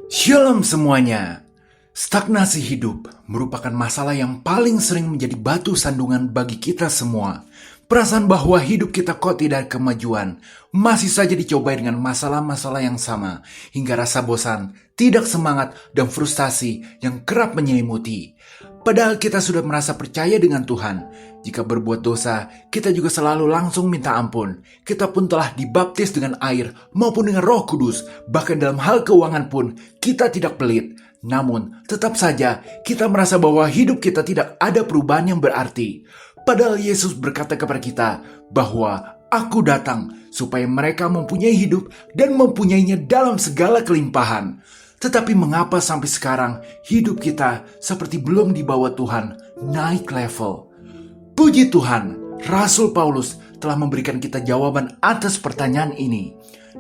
Shalom semuanya. Stagnasi hidup merupakan masalah yang paling sering menjadi batu sandungan bagi kita semua. Perasaan bahwa hidup kita kok tidak ada kemajuan masih saja dicobai dengan masalah-masalah yang sama, hingga rasa bosan, tidak semangat, dan frustasi yang kerap menyelimuti. Padahal kita sudah merasa percaya dengan Tuhan. Jika berbuat dosa, kita juga selalu langsung minta ampun. Kita pun telah dibaptis dengan air maupun dengan Roh Kudus. Bahkan dalam hal keuangan pun kita tidak pelit. Namun, tetap saja kita merasa bahwa hidup kita tidak ada perubahan yang berarti. Padahal Yesus berkata kepada kita bahwa Aku datang supaya mereka mempunyai hidup dan mempunyainya dalam segala kelimpahan. Tetapi mengapa sampai sekarang hidup kita seperti belum dibawa Tuhan naik level? Puji Tuhan, Rasul Paulus telah memberikan kita jawaban atas pertanyaan ini.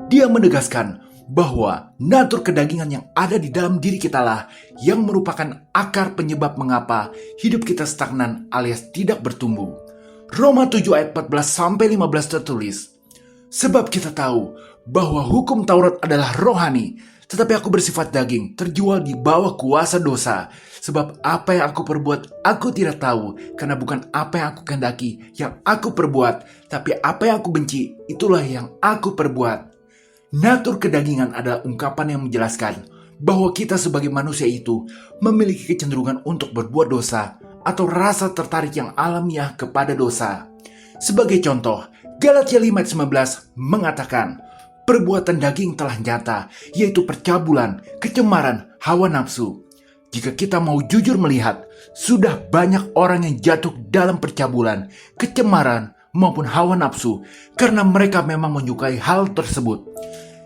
Dia menegaskan bahwa natur kedagingan yang ada di dalam diri kita lah yang merupakan akar penyebab mengapa hidup kita stagnan alias tidak bertumbuh. Roma 7 ayat 14-15 tertulis, "Sebab kita tahu bahwa hukum Taurat adalah rohani, tetapi aku bersifat daging, terjual di bawah kuasa dosa. Sebab apa yang aku perbuat, aku tidak tahu, karena bukan apa yang aku kehendaki yang aku perbuat, tapi apa yang aku benci, itulah yang aku perbuat." Natur kedagingan adalah ungkapan yang menjelaskan bahwa kita sebagai manusia itu memiliki kecenderungan untuk berbuat dosa atau rasa tertarik yang alamiah kepada dosa. Sebagai contoh, Galatia 5:19 mengatakan, "Perbuatan daging telah nyata, yaitu percabulan, kecemaran, hawa nafsu." Jika kita mau jujur melihat, sudah banyak orang yang jatuh dalam percabulan, kecemaran, maupun hawa nafsu karena mereka memang menyukai hal tersebut.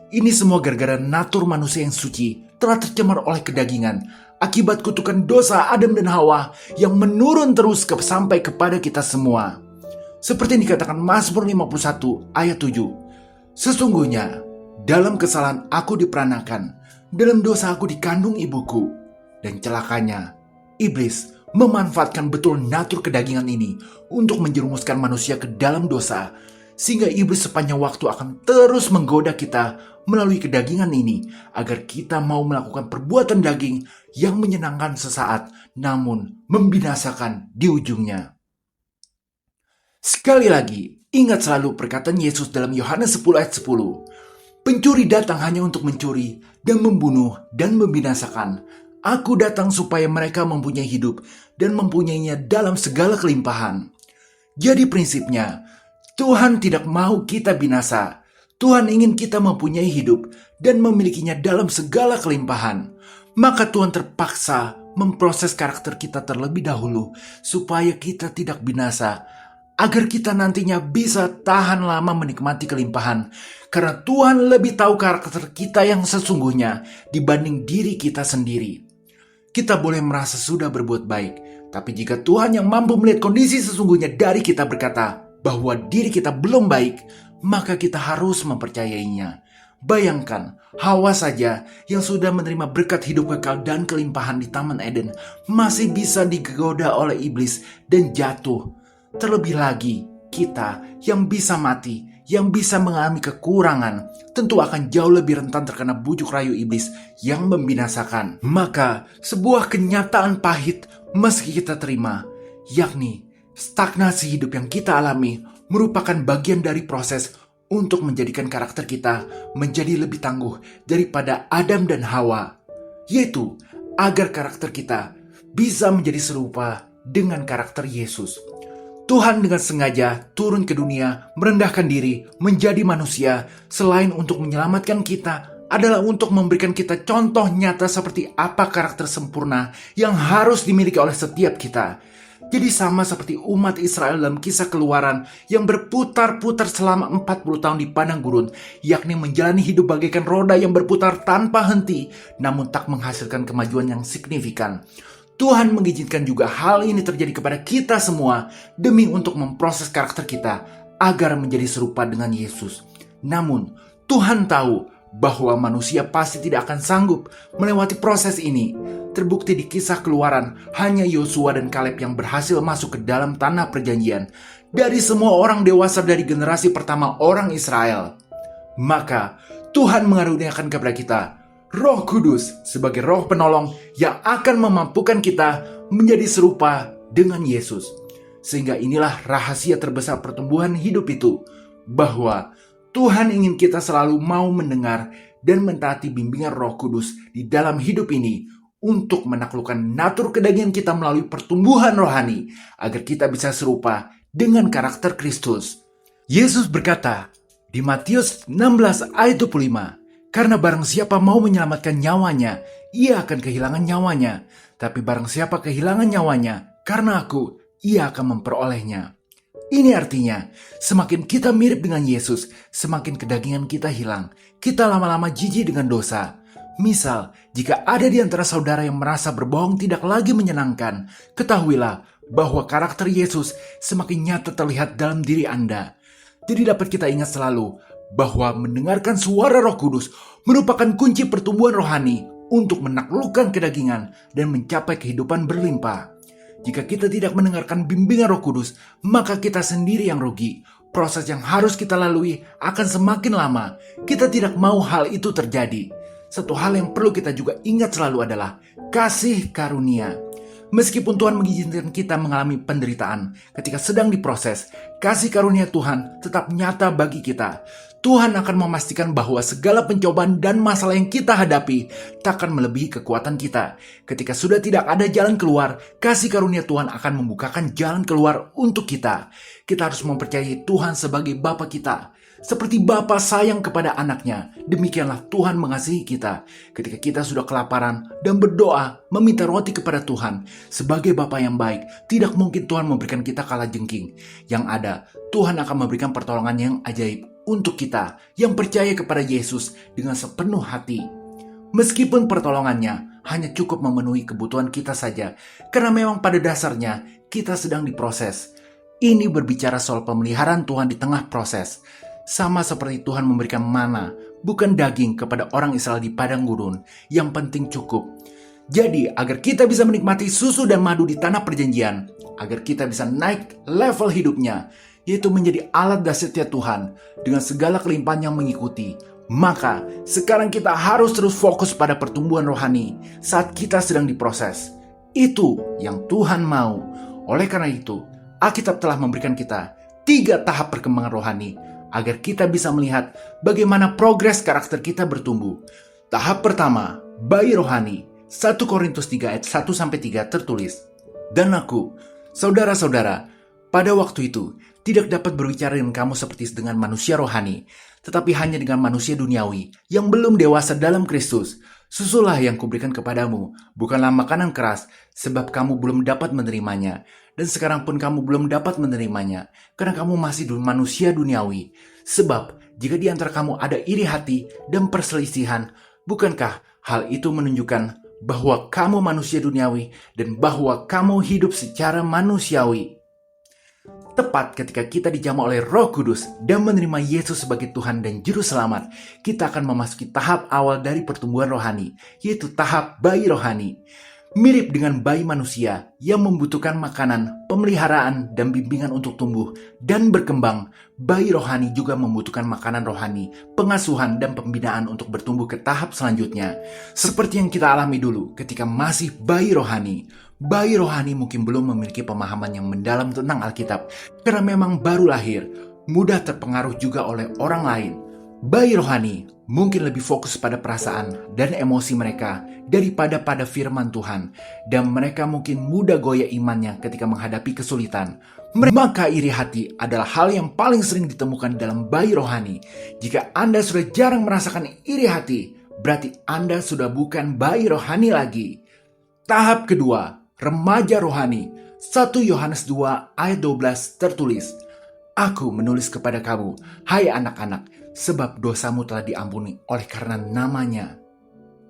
Ini semua gara-gara natur manusia yang suci telah tercemar oleh kedagingan akibat kutukan dosa Adam dan Hawa yang menurun terus sampai kepada kita semua. Seperti yang dikatakan Mazmur 51 ayat 7. "Sesungguhnya dalam kesalahan aku diperanakan, dalam dosa aku dikandung ibuku." Dan celakanya, iblis memanfaatkan betul natur kedagingan ini untuk menjerumuskan manusia ke dalam dosa, sehingga iblis sepanjang waktu akan terus menggoda kita melalui kedagingan ini agar kita mau melakukan perbuatan daging yang menyenangkan sesaat namun membinasakan di ujungnya. Sekali lagi, ingat selalu perkataan Yesus dalam Yohanes 10 ayat 10. "Pencuri datang hanya untuk mencuri dan membunuh dan membinasakan. Aku datang supaya mereka mempunyai hidup dan mempunyainya dalam segala kelimpahan." Jadi prinsipnya, Tuhan tidak mau kita binasa. Tuhan ingin kita mempunyai hidup dan memilikinya dalam segala kelimpahan. Maka Tuhan terpaksa memproses karakter kita terlebih dahulu supaya kita tidak binasa, agar kita nantinya bisa tahan lama menikmati kelimpahan. Karena Tuhan lebih tahu karakter kita yang sesungguhnya dibanding diri kita sendiri. Kita boleh merasa sudah berbuat baik, tapi jika Tuhan yang mampu melihat kondisi sesungguhnya dari kita berkata bahwa diri kita belum baik, maka kita harus mempercayainya. Bayangkan, Hawa saja yang sudah menerima berkat hidup kekal dan kelimpahan di Taman Eden masih bisa digoda oleh iblis dan jatuh. Terlebih lagi, kita yang bisa mati, yang bisa mengalami kekurangan, tentu akan jauh lebih rentan terkena bujuk rayu iblis yang membinasakan. Maka, sebuah kenyataan pahit meski kita terima, yakni stagnasi hidup yang kita alami merupakan bagian dari proses untuk menjadikan karakter kita menjadi lebih tangguh daripada Adam dan Hawa, yaitu agar karakter kita bisa menjadi serupa dengan karakter Yesus. Tuhan dengan sengaja turun ke dunia, merendahkan diri, menjadi manusia, selain untuk menyelamatkan kita, adalah untuk memberikan kita contoh nyata seperti apa karakter sempurna yang harus dimiliki oleh setiap kita. Jadi sama seperti umat Israel dalam kisah Keluaran yang berputar-putar selama 40 tahun di padang gurun, yakni menjalani hidup bagaikan roda yang berputar tanpa henti, namun tak menghasilkan kemajuan yang signifikan. Tuhan mengizinkan juga hal ini terjadi kepada kita semua demi untuk memproses karakter kita agar menjadi serupa dengan Yesus. Namun, Tuhan tahu bahwa manusia pasti tidak akan sanggup melewati proses ini. Terbukti di kisah Keluaran, hanya Yosua dan Kaleb yang berhasil masuk ke dalam tanah perjanjian dari semua orang dewasa dari generasi pertama orang Israel. Maka Tuhan mengaruniakan kepada kita Roh Kudus sebagai roh penolong yang akan memampukan kita menjadi serupa dengan Yesus. Sehingga inilah rahasia terbesar pertumbuhan hidup itu, bahwa Tuhan ingin kita selalu mau mendengar dan mentaati bimbingan Roh Kudus di dalam hidup ini untuk menaklukkan natur kedagingan kita melalui pertumbuhan rohani agar kita bisa serupa dengan karakter Kristus. Yesus berkata di Matius 16 ayat 25, "Karena barang siapa mau menyelamatkan nyawanya, ia akan kehilangan nyawanya. Tapi barang siapa kehilangan nyawanya karena aku, ia akan memperolehnya." Ini artinya, semakin kita mirip dengan Yesus, semakin kedagingan kita hilang. Kita lama-lama jijik dengan dosa. Misal, jika ada di antara saudara yang merasa berbohong tidak lagi menyenangkan, ketahuilah bahwa karakter Yesus semakin nyata terlihat dalam diri Anda. Jadi dapat kita ingat selalu bahwa mendengarkan suara Roh Kudus merupakan kunci pertumbuhan rohani untuk menaklukkan kedagingan dan mencapai kehidupan berlimpah. Jika kita tidak mendengarkan bimbingan Roh Kudus, maka kita sendiri yang rugi. Proses yang harus kita lalui akan semakin lama. Kita tidak mau hal itu terjadi. Satu hal yang perlu kita juga ingat selalu adalah kasih karunia. Meskipun Tuhan mengizinkan kita mengalami penderitaan ketika sedang diproses, kasih karunia Tuhan tetap nyata bagi kita. Tuhan akan memastikan bahwa segala pencobaan dan masalah yang kita hadapi takkan melebihi kekuatan kita. Ketika sudah tidak ada jalan keluar, kasih karunia Tuhan akan membukakan jalan keluar untuk kita. Kita harus mempercayai Tuhan sebagai Bapa kita. Seperti Bapa sayang kepada anaknya, demikianlah Tuhan mengasihi kita. Ketika kita sudah kelaparan dan berdoa meminta roti kepada Tuhan, sebagai Bapa yang baik, tidak mungkin Tuhan memberikan kita kalajengking. Yang ada, Tuhan akan memberikan pertolongan yang ajaib untuk kita yang percaya kepada Yesus dengan sepenuh hati. Meskipun pertolongannya hanya cukup memenuhi kebutuhan kita saja, karena memang pada dasarnya kita sedang diproses. Ini berbicara soal pemeliharaan Tuhan di tengah proses. Sama seperti Tuhan memberikan mana, bukan daging kepada orang Israel di padang gurun, yang penting cukup. Jadi, agar kita bisa menikmati susu dan madu di tanah perjanjian, agar kita bisa naik level hidupnya, yaitu menjadi alat dahsyatnya Tuhan dengan segala kelimpahan yang mengikuti, maka sekarang kita harus terus fokus pada pertumbuhan rohani saat kita sedang diproses. Itu yang Tuhan mau. Oleh karena itu, Alkitab telah memberikan kita 3 tahap perkembangan rohani agar kita bisa melihat bagaimana progres karakter kita bertumbuh. Tahap pertama, bayi rohani. 1 Korintus 3 ayat 1-3 tertulis, "Dan aku, saudara-saudara, pada waktu itu tidak dapat berbicara dengan kamu seperti dengan manusia rohani, tetapi hanya dengan manusia duniawi yang belum dewasa dalam Kristus. Susulah yang kuberikan kepadamu, bukanlah makanan keras, sebab kamu belum dapat menerimanya. Dan sekarang pun kamu belum dapat menerimanya, karena kamu masih manusia duniawi. Sebab jika di antara kamu ada iri hati dan perselisihan, bukankah hal itu menunjukkan bahwa kamu manusia duniawi dan bahwa kamu hidup secara manusiawi?" Tepat ketika kita dijamah oleh Roh Kudus dan menerima Yesus sebagai Tuhan dan Juru Selamat, kita akan memasuki tahap awal dari pertumbuhan rohani, yaitu tahap bayi rohani. Mirip dengan bayi manusia yang membutuhkan makanan, pemeliharaan, dan bimbingan untuk tumbuh dan berkembang, bayi rohani juga membutuhkan makanan rohani, pengasuhan, dan pembinaan untuk bertumbuh ke tahap selanjutnya. Seperti yang kita alami dulu ketika masih bayi rohani. Bayi rohani mungkin belum memiliki pemahaman yang mendalam tentang Alkitab, karena memang baru lahir, mudah terpengaruh juga oleh orang lain. Bayi rohani mungkin lebih fokus pada perasaan dan emosi mereka daripada pada firman Tuhan, dan mereka mungkin mudah goyah imannya ketika menghadapi kesulitan. Maka iri hati adalah hal yang paling sering ditemukan dalam bayi rohani. Jika Anda sudah jarang merasakan iri hati, berarti Anda sudah bukan bayi rohani lagi. Tahap kedua, remaja rohani. 1 Yohanes 2 ayat 12 tertulis, "Aku menulis kepada kamu, hai anak-anak, sebab dosamu telah diampuni oleh karena namanya."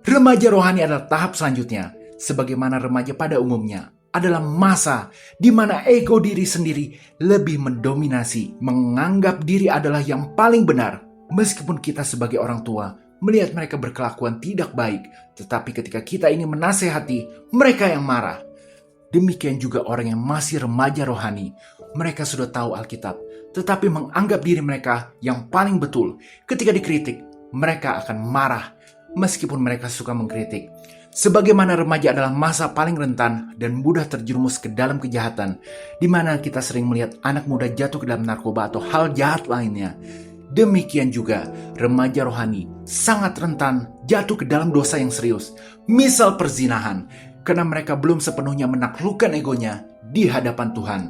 Remaja rohani adalah tahap selanjutnya. Sebagaimana remaja pada umumnya, adalah masa di mana ego diri sendiri lebih mendominasi, menganggap diri adalah yang paling benar. Meskipun kita sebagai orang tua melihat mereka berkelakuan tidak baik, tetapi ketika kita ingin menasehati, mereka yang marah. Demikian juga orang yang masih remaja rohani. Mereka sudah tahu Alkitab, tetapi menganggap diri mereka yang paling betul. Ketika dikritik, mereka akan marah. meskipun mereka suka mengkritik. Sebagaimana remaja adalah masa paling rentan dan mudah terjerumus ke dalam kejahatan, di mana kita sering melihat anak muda jatuh ke dalam narkoba atau hal jahat lainnya. Demikian juga remaja rohani sangat rentan jatuh ke dalam dosa yang serius, misal perzinahan, karena mereka belum sepenuhnya menaklukkan egonya di hadapan Tuhan.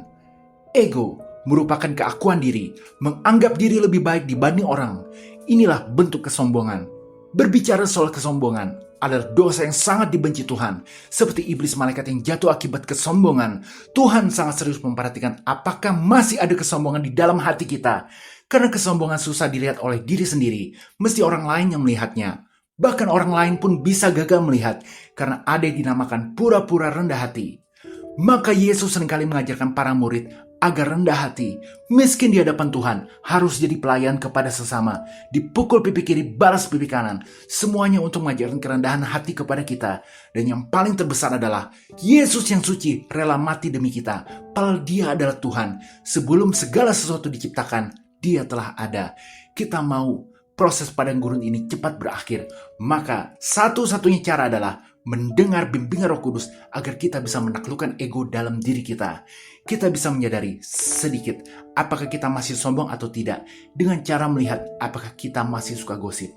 Ego merupakan keakuan diri, menganggap diri lebih baik dibanding orang. Inilah bentuk kesombongan. Berbicara soal kesombongan adalah dosa yang sangat dibenci Tuhan. Seperti iblis malaikat yang jatuh akibat kesombongan, Tuhan sangat serius memperhatikan apakah masih ada kesombongan di dalam hati kita. Karena kesombongan susah dilihat oleh diri sendiri, mesti orang lain yang melihatnya. Bahkan orang lain pun bisa gagal melihat karena ada yang dinamakan pura-pura rendah hati. Maka Yesus seringkali mengajarkan para murid agar rendah hati, miskin di hadapan Tuhan, harus jadi pelayan kepada sesama, dipukul pipi kiri, balas pipi kanan, semuanya untuk mengajarkan kerendahan hati kepada kita. Dan yang paling terbesar adalah Yesus yang suci rela mati demi kita, padahal Dia adalah Tuhan. Sebelum segala sesuatu diciptakan, Dia telah ada. Kita mau proses padang gurun ini cepat berakhir, maka satu-satunya cara adalah mendengar bimbingan Roh Kudus agar kita bisa menaklukkan ego dalam diri kita. Kita bisa menyadari sedikit apakah kita masih sombong atau tidak dengan cara melihat apakah kita masih suka gosip.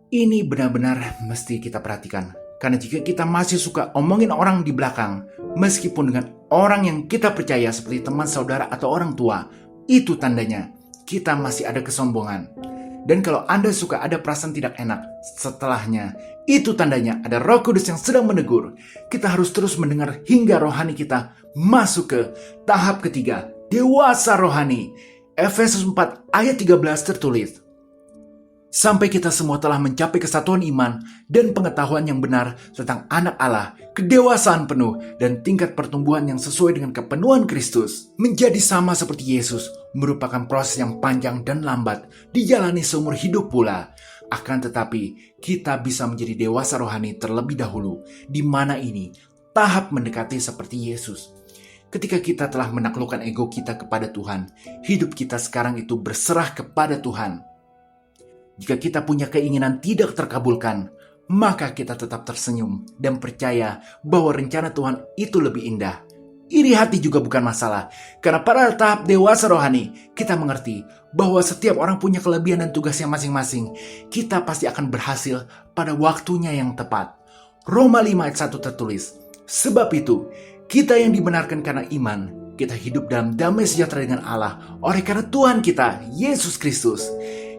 Ini benar-benar mesti kita perhatikan, karena jika kita masih suka omongin orang di belakang, meskipun dengan orang yang kita percaya seperti teman, saudara, atau orang tua, itu tandanya kita masih ada kesombongan. Dan kalau Anda suka ada perasaan tidak enak setelahnya, itu tandanya ada Roh Kudus yang sedang menegur. Kita harus terus mendengar hingga rohani kita masuk ke tahap ketiga, dewasa rohani. Efesus 4 ayat 13 tertulis, sampai kita semua telah mencapai kesatuan iman dan pengetahuan yang benar tentang anak Allah, kedewasaan penuh dan tingkat pertumbuhan yang sesuai dengan kepenuhan Kristus. Menjadi sama seperti Yesus merupakan proses yang panjang dan lambat, dijalani seumur hidup pula. Akan tetapi, kita bisa menjadi dewasa rohani terlebih dahulu, di mana ini tahap mendekati seperti Yesus. Ketika kita telah menaklukkan ego kita kepada Tuhan, hidup kita sekarang itu berserah kepada Tuhan. Jika kita punya keinginan tidak terkabulkan, maka kita tetap tersenyum dan percaya bahwa rencana Tuhan itu lebih indah. Iri hati juga bukan masalah, karena pada tahap dewasa rohani, kita mengerti bahwa setiap orang punya kelebihan dan tugasnya masing-masing. Kita pasti akan berhasil pada waktunya yang tepat. Roma 5 ayat 1 tertulis, sebab itu, kita yang dibenarkan karena iman, kita hidup dalam damai sejahtera dengan Allah oleh karena Tuhan kita, Yesus Kristus.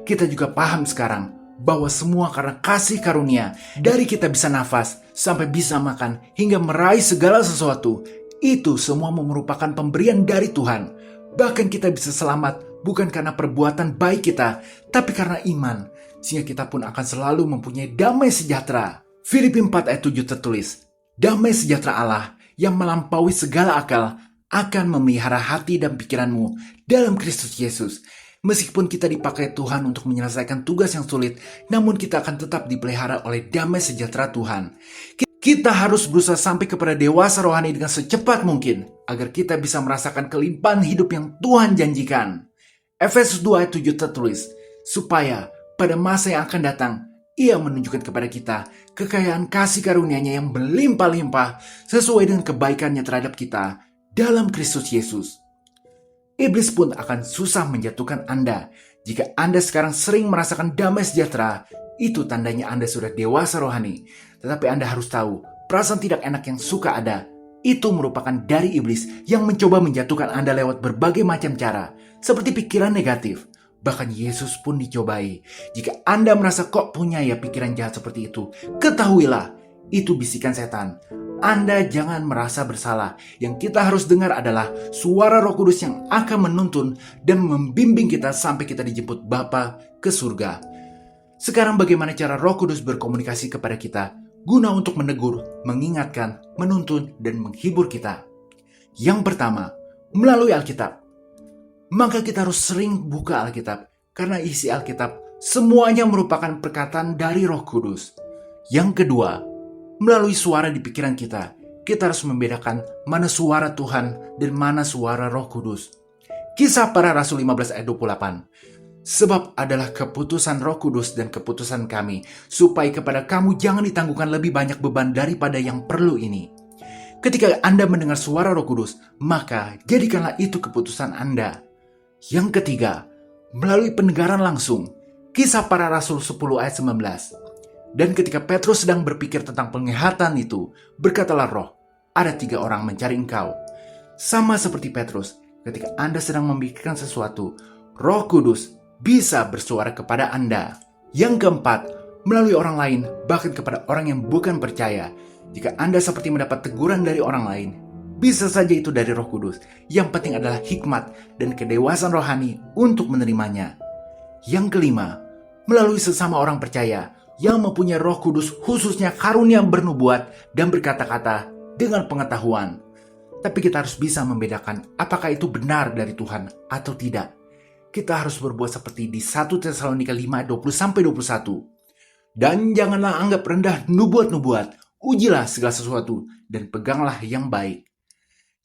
Kita juga paham sekarang bahwa semua karena kasih karunia, dari kita bisa nafas sampai bisa makan hingga meraih segala sesuatu, itu semua merupakan pemberian dari Tuhan. Bahkan kita bisa selamat bukan karena perbuatan baik kita, tapi karena iman, sehingga kita pun akan selalu mempunyai damai sejahtera. Filipi 4 ayat 7 tertulis, damai sejahtera Allah yang melampaui segala akal akan memelihara hati dan pikiranmu dalam Kristus Yesus. Meskipun kita dipakai Tuhan untuk menyelesaikan tugas yang sulit, namun kita akan tetap dipelihara oleh damai sejahtera Tuhan. Kita harus berusaha sampai kepada dewasa rohani dengan secepat mungkin, agar kita bisa merasakan kelimpahan hidup yang Tuhan janjikan. Efesus 2 ayat 7 tertulis, supaya pada masa yang akan datang, Ia menunjukkan kepada kita kekayaan kasih karunia-Nya yang berlimpah-limpah sesuai dengan kebaikannya terhadap kita dalam Kristus Yesus. Iblis pun akan susah menjatuhkan Anda. Jika Anda sekarang sering merasakan damai sejahtera, itu tandanya Anda sudah dewasa rohani. Tetapi Anda harus tahu, perasaan tidak enak yang suka ada, itu merupakan dari iblis yang mencoba menjatuhkan Anda lewat berbagai macam cara, seperti pikiran negatif. Bahkan Yesus pun dicobai. Jika Anda merasa kok punya ya pikiran jahat seperti itu, ketahuilah, itu bisikan setan. Anda jangan merasa bersalah. Yang kita harus dengar adalah suara Roh Kudus yang akan menuntun dan membimbing kita sampai kita dijemput Bapa ke surga. Sekarang bagaimana cara Roh Kudus berkomunikasi kepada kita guna untuk menegur, mengingatkan, menuntun, dan menghibur kita? Yang pertama, melalui Alkitab. Maka kita harus sering buka Alkitab, karena isi Alkitab semuanya merupakan perkataan dari Roh Kudus. Yang kedua, melalui suara di pikiran kita, kita harus membedakan mana suara Tuhan dan mana suara Roh Kudus. Kisah Para Rasul 15 ayat 28. Sebab adalah keputusan Roh Kudus dan keputusan kami, supaya kepada kamu jangan ditanggungkan lebih banyak beban daripada yang perlu ini. Ketika Anda mendengar suara Roh Kudus, maka jadikanlah itu keputusan Anda. Yang ketiga, melalui pendengaran langsung. Kisah Para Rasul 10 ayat 19. Dan ketika Petrus sedang berpikir tentang penglihatan itu, berkatalah Roh, ada 3 orang mencari engkau. Sama seperti Petrus, ketika Anda sedang memikirkan sesuatu, Roh Kudus bisa bersuara kepada Anda. Yang keempat, melalui orang lain, bahkan kepada orang yang bukan percaya. Jika Anda seperti mendapat teguran dari orang lain, bisa saja itu dari Roh Kudus. Yang penting adalah hikmat dan kedewasaan rohani untuk menerimanya. Yang kelima, melalui sesama orang percaya yang mempunyai Roh Kudus, khususnya karunia bernubuat dan berkata-kata dengan pengetahuan. Tapi kita harus bisa membedakan apakah itu benar dari Tuhan atau tidak. Kita harus berbuat seperti di 1 Tesalonika 5 ayat 20-21. Dan janganlah anggap rendah nubuat-nubuat, ujilah segala sesuatu dan peganglah yang baik.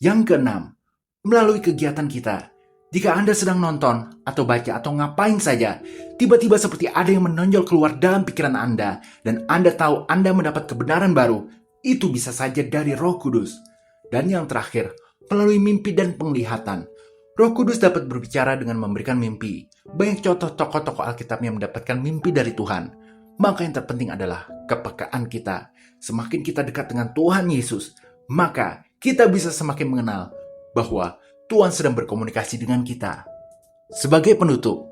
Yang keenam, melalui kegiatan kita. Jika Anda sedang nonton atau baca atau ngapain saja, tiba-tiba seperti ada yang menonjol keluar dalam pikiran Anda dan Anda tahu Anda mendapat kebenaran baru, itu bisa saja dari Roh Kudus. Dan yang terakhir, melalui mimpi dan penglihatan. Roh Kudus dapat berbicara dengan memberikan mimpi. Banyak contoh tokoh-tokoh Alkitab yang mendapatkan mimpi dari Tuhan. Maka yang terpenting adalah kepekaan kita. Semakin kita dekat dengan Tuhan Yesus, maka kita bisa semakin mengenal bahwa Tuhan sedang berkomunikasi dengan kita. Sebagai penutup,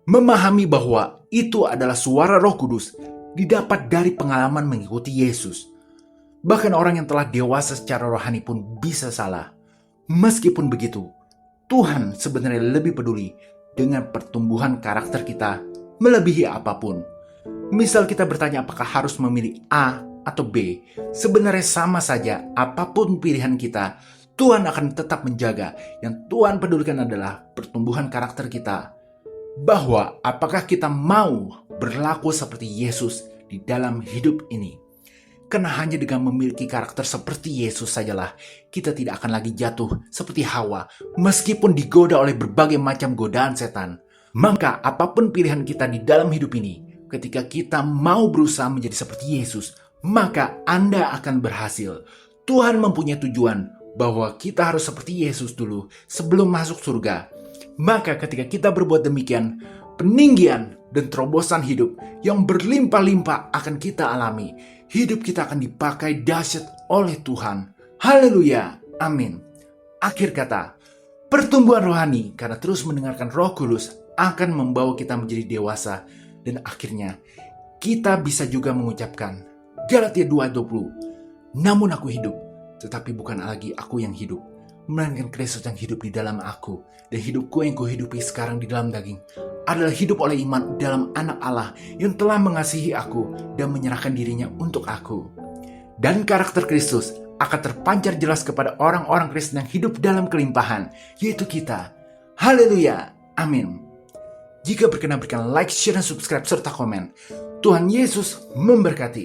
memahami bahwa itu adalah suara Roh Kudus didapat dari pengalaman mengikuti Yesus. Bahkan orang yang telah dewasa secara rohani pun bisa salah. Meskipun begitu, Tuhan sebenarnya lebih peduli dengan pertumbuhan karakter kita melebihi apapun. Misal kita bertanya apakah harus memilih A atau B, sebenarnya sama saja apapun pilihan kita, Tuhan akan tetap menjaga. Yang Tuhan pedulikan adalah pertumbuhan karakter kita. Bahwa apakah kita mau berlaku seperti Yesus di dalam hidup ini. Karena hanya dengan memiliki karakter seperti Yesus sajalah kita tidak akan lagi jatuh seperti Hawa meskipun digoda oleh berbagai macam godaan setan. Maka apapun pilihan kita di dalam hidup ini, ketika kita mau berusaha menjadi seperti Yesus, maka Anda akan berhasil. Tuhan mempunyai tujuan bahwa kita harus seperti Yesus dulu sebelum masuk surga. Maka ketika kita berbuat demikian, peninggian dan terobosan hidup yang berlimpah-limpah akan kita alami. Hidup kita akan dipakai dahsyat oleh Tuhan. Haleluya, amin. Akhir kata, pertumbuhan rohani karena terus mendengarkan Roh Kudus akan membawa kita menjadi dewasa. Dan akhirnya, kita bisa juga mengucapkan Galatia 2:20. Namun aku hidup, tetapi bukan lagi aku yang hidup, melainkan Kristus yang hidup di dalam aku. Dan hidupku yang kuhidupi sekarang di dalam daging adalah hidup oleh iman dalam Anak Allah yang telah mengasihi aku dan menyerahkan dirinya untuk aku. Dan karakter Kristus akan terpancar jelas kepada orang-orang Kristen yang hidup dalam kelimpahan, yaitu kita. Haleluya, amin. Jika berkenan berikan like, share, dan subscribe serta komen. Tuhan Yesus memberkati.